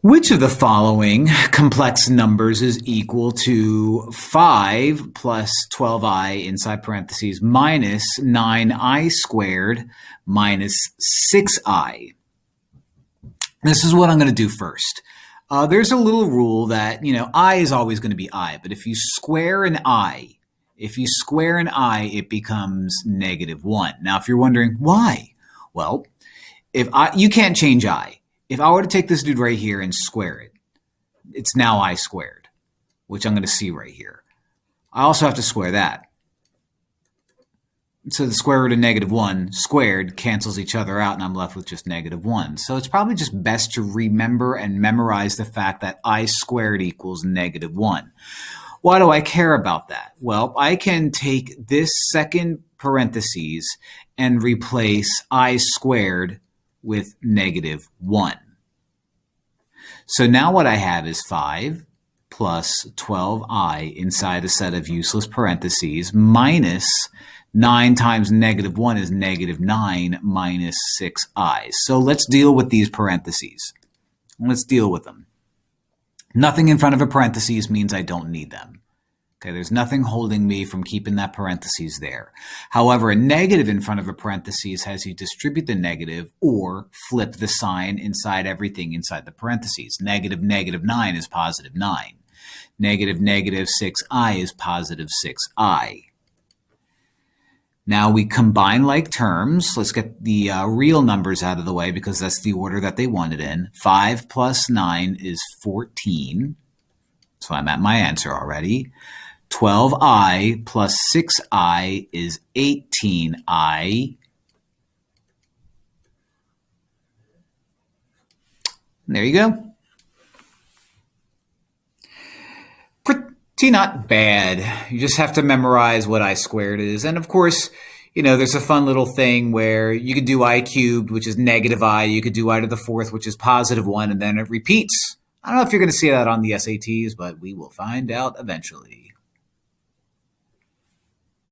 Which of the following complex numbers is equal to 5 plus 12i inside parentheses minus 9i squared minus 6i? This is what I'm going to do first. There's a little rule that, I is always going to be I, but if you square an I, it becomes -1. Now, if you're wondering why, well, you can't change I. If I were to take this dude right here and square it, it's now I squared, which I'm going to see right here. I also have to square that. So the square root of -1 squared cancels each other out, and I'm left with just -1. So it's probably just best to remember and memorize the fact that I squared equals -1. Why do I care about that? Well, I can take this second parentheses and replace I squared with -1. So now what I have is 5 plus 12i inside a set of useless parentheses minus 9 times -1 is -9 minus 6i. So let's deal with these parentheses. Let's deal with them. Nothing in front of a parentheses means I don't need them. Okay, there's nothing holding me from keeping that parentheses there. However, a negative in front of a parentheses has you distribute the negative or flip the sign inside everything inside the parentheses. -9 is +9. -6i is +6i. Now we combine like terms. Let's get the real numbers out of the way because that's the order that they wanted in. 5 plus 9 is 14. So I'm at my answer already. 12i plus 6i is 18i. There you go. Pretty not bad. You just have to memorize what I squared is. And of course, there's a fun little thing where you could do I cubed, which is -i. You could do I to the 4th, which is +1, and then it repeats. I don't know if you're going to see that on the SATs, but we will find out eventually.